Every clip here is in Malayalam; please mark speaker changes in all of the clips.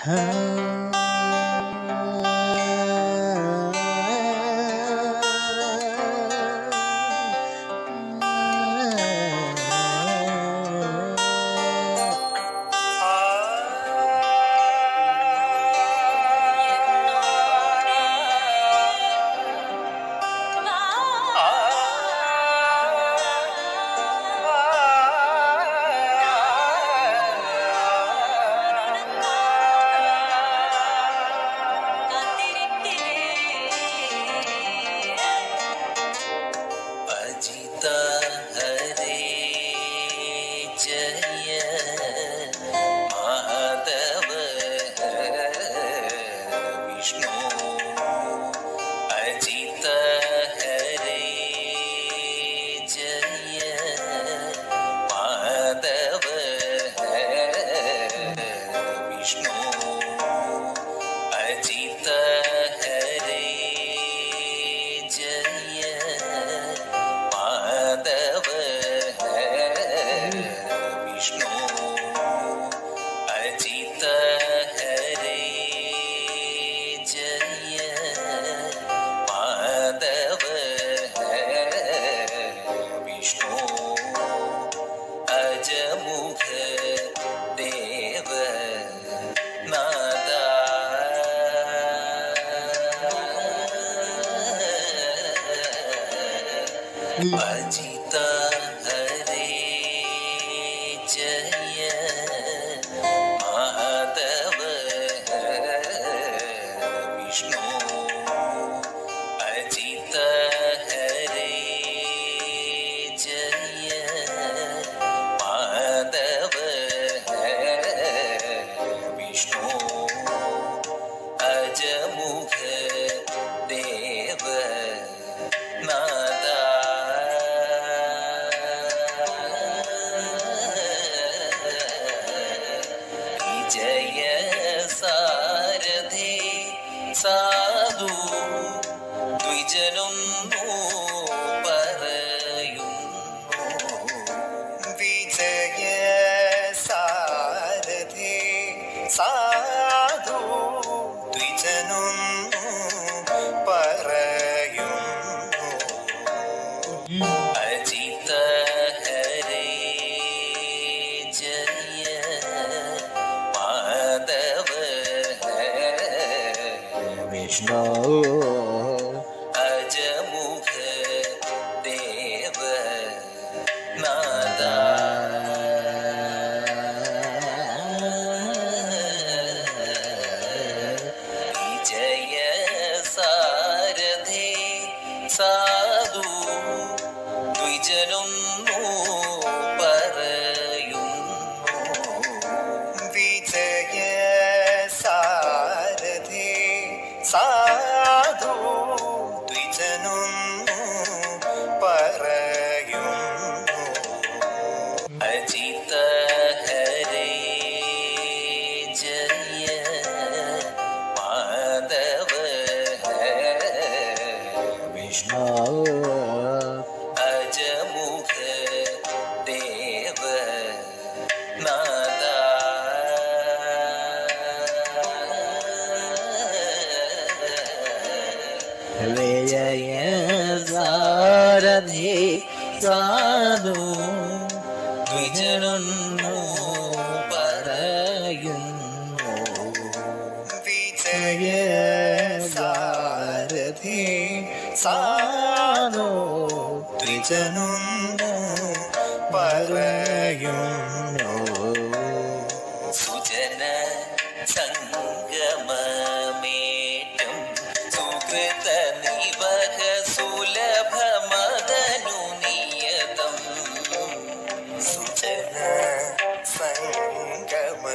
Speaker 1: अजित हरे जय माधव विष्णु अजित हरे जय माधव विष्णु अजमुख देव नादा जय सारഥി സാധു ദ്വിജനൊന്നു പറയുന്നു
Speaker 2: വിജയ സാരഥി സാധു ദ്വിജനൊന്നു പറയുന്നു
Speaker 1: അജിത ഹരേ ജയ മാധവ
Speaker 3: വിഷ്ണു
Speaker 1: അജമുഖ ദേവ നാദ വിജയ സാരഥി സാധു ദ്വിജനൊന്നു പറയുന്നു
Speaker 2: വിജയ സാരഥി സാധു ദ്വിജനൊന്നു പറയുന്നു
Speaker 1: അജിത ഹരേ ജയ മാധവ
Speaker 3: വിഷ്ണു
Speaker 1: അജമുഖ ദേവ നാദ
Speaker 3: വിജയ സാരഥി സാധു
Speaker 1: ദ്വിജനൊന്നു
Speaker 3: പറയുന്നു
Speaker 2: വിജയ സാരഥി സാധു ദ്വിജനൊന്നു പറയുന്നു
Speaker 1: സുജന സംഗമമേറ്റം സുകൃത നിവഹ സുലഭ മദനു നിയതം
Speaker 2: സുജന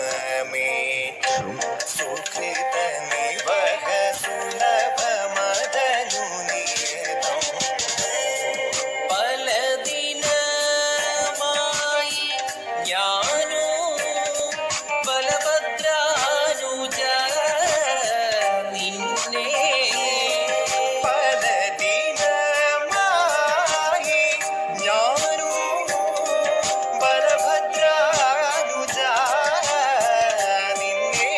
Speaker 2: സംഗമമേറ്റം സുകൃത നിവഹ സുലഭ മദനു നിയതം
Speaker 1: പല ദിനമായി ഞാനോ ബലഭദ്രാനുജ നിന്നെ
Speaker 2: പല ദിനമായി ഞാനു ബലഭദ്രാനുജ നിന്നെ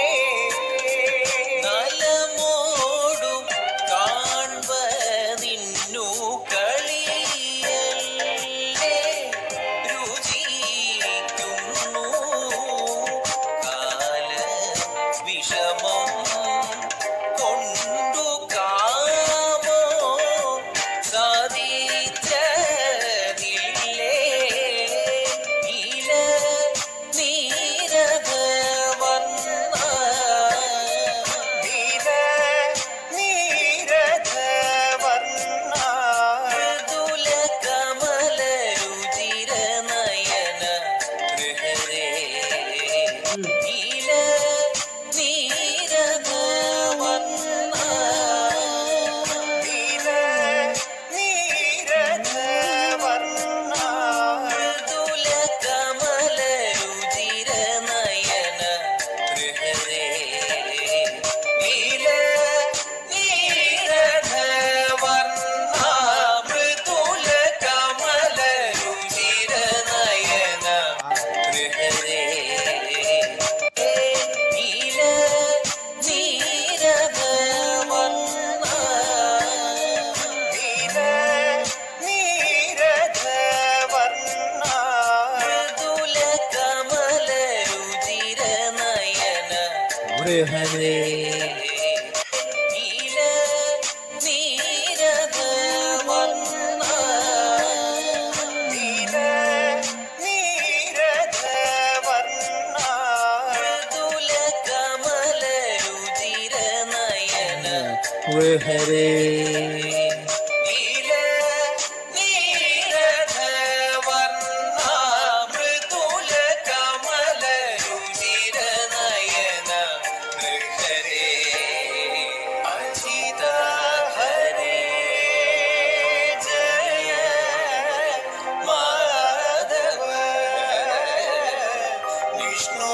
Speaker 1: വിഷമം കൊണ്ടു കാമോ സാധിച്ച നില്ലേ നീല നീരത വർണ്ണ
Speaker 2: നീല നീരധവർണ്ണ
Speaker 1: മൃദുല കമല രുചിര നയന ഗൃഹരേ നീല നീരത വർണ്ണ
Speaker 2: നീല നീരധവർണ്ണ
Speaker 1: മൃദുല കമല രുചിര നയന ഗൃഹരേ നീല നീരത വർണ്ണ മൃദുല കമല രുചിര നയന ഗൃഹരേ നീല നീരത വർണ്ണ
Speaker 2: നീല നീരധവർണ്ണ
Speaker 1: മൃദുല കമല രുചിര നയന
Speaker 3: ഗൃഹരേ
Speaker 1: നീല നീരത വർണ്ണ
Speaker 2: നീല നീരധവർണ്ണ
Speaker 1: മൃദുല കമല രുചിര നയന
Speaker 3: ഗൃഹരേ
Speaker 1: നീല നീരത വർണ്ണ മൃദുല കമല രുചിര നയന ഗൃഹരേ അജിത ഹരേ ജയ മാധവ
Speaker 2: വിഷ്ണു